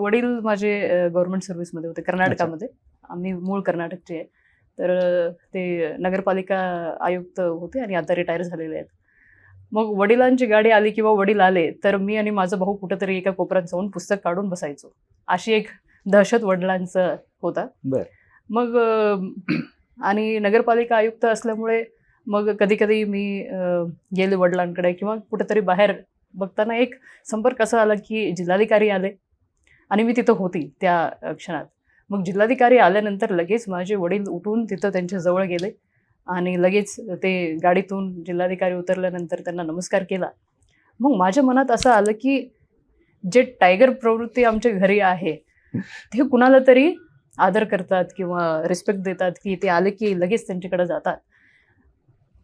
वडील माझे गव्हर्नमेंट सर्व्हिसमध्ये होते कर्नाटकामध्ये. आम्ही मूळ कर्नाटकचे आहे. तर ते नगरपालिका आयुक्त होते आणि आता रिटायर झालेले आहेत. मग वडिलांची गाडी आली किंवा वडील आले तर मी आणि माझा भाऊ कुठेतरी एका कोपऱ्यात जाऊन पुस्तक काढून बसायचो. अशी एक दहशत वडिलांचं होता. बरं. मग आणि नगरपालिका आयुक्त असल्यामुळे मग कधी-कधी मी गेले वडिलांकडे किंवा कुठेतरी बाहेर बघताना एक संपर्क असा आला की जिल्हाधिकारी आले आणि मी तिथं होती त्या क्षणात. मग जिल्हाधिकारी आल्यानंतर लगेच माझे वडील उठून तिथं त्यांच्या जवळ गेले आणि लगेच ते गाडीतून जिल्हाधिकारी उतरल्यानंतर त्यांना नमस्कार केला. मग माझ्या मनात असं आलं की जे टायगर प्रवृत्ती आमच्या घरी आहे ते कुणाला तरी आदर करतात किंवा रिस्पेक्ट देतात की ते आले की लगेच त्यांच्याकडे जातात.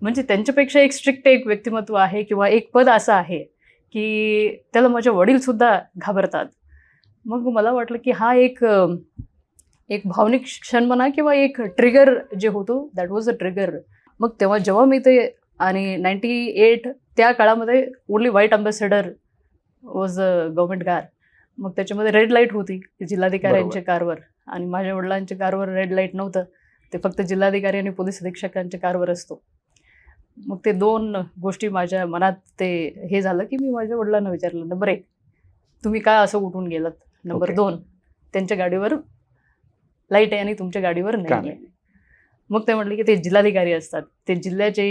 म्हणजे त्यांच्यापेक्षा एक स्ट्रिक्ट एक व्यक्तिमत्व आहे किंवा एक पद असं आहे की त्याला माझे वडीलसुद्धा घाबरतात. मग मला वाटलं की हा एक भावनिक क्षण म्हणा किंवा एक ट्रिगर जे होतो दॅट वॉज अ ट्रिगर. मग तेव्हा जेव्हा मी ते आणि 98 त्या काळामध्ये only white ambassador was a government car. मग त्याच्यामध्ये रेड लाईट होती जिल्हाधिकाऱ्यांच्या कारवर आणि माझ्या वडिलांच्या कारवर रेड लाईट नव्हतं. ते फक्त जिल्हाधिकारी आणि पोलीस अधीक्षकांच्या कारवर असतो. मग ते 2 गोष्टी माझ्या मनात ते हे झालं की मी माझ्या वडिलांना विचारलं, नंबर 1 तुम्ही काय असं उठून गेलात? नंबर 2 त्यांच्या गाडीवर लाईट आहे आणि तुमच्या गाडीवर नाही आहे. मग ते म्हटले की ते जिल्हाधिकारी असतात. ते जिल्ह्याचे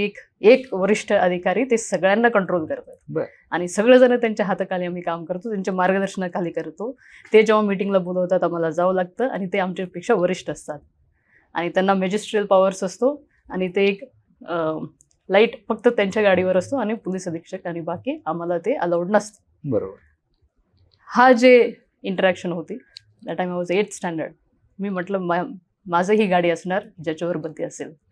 एक वरिष्ठ अधिकारी ते सगळ्यांना कंट्रोल करतात आणि सगळेजण त्यांच्या हाताखाली आम्ही काम करतो, त्यांच्या मार्गदर्शनाखाली करतो. ते जेव्हा मीटिंगला बोलवतात आम्हाला जावं लागतं आणि ते आमच्यापेक्षा वरिष्ठ असतात आणि त्यांना मॅजिस्ट्रियल पॉवर्स असतो आणि ते एक लाईट फक्त त्यांच्या गाडीवर असतो आणि पोलीस अधीक्षक आणि बाकी आम्हाला ते अलाउड नसतं. बरोबर. हा जे इंटरॅक्शन होती that time I was 8th standard. मी म्हटलं माझं ही गाडी असणार ज्याच्यावर बत्ती असेल.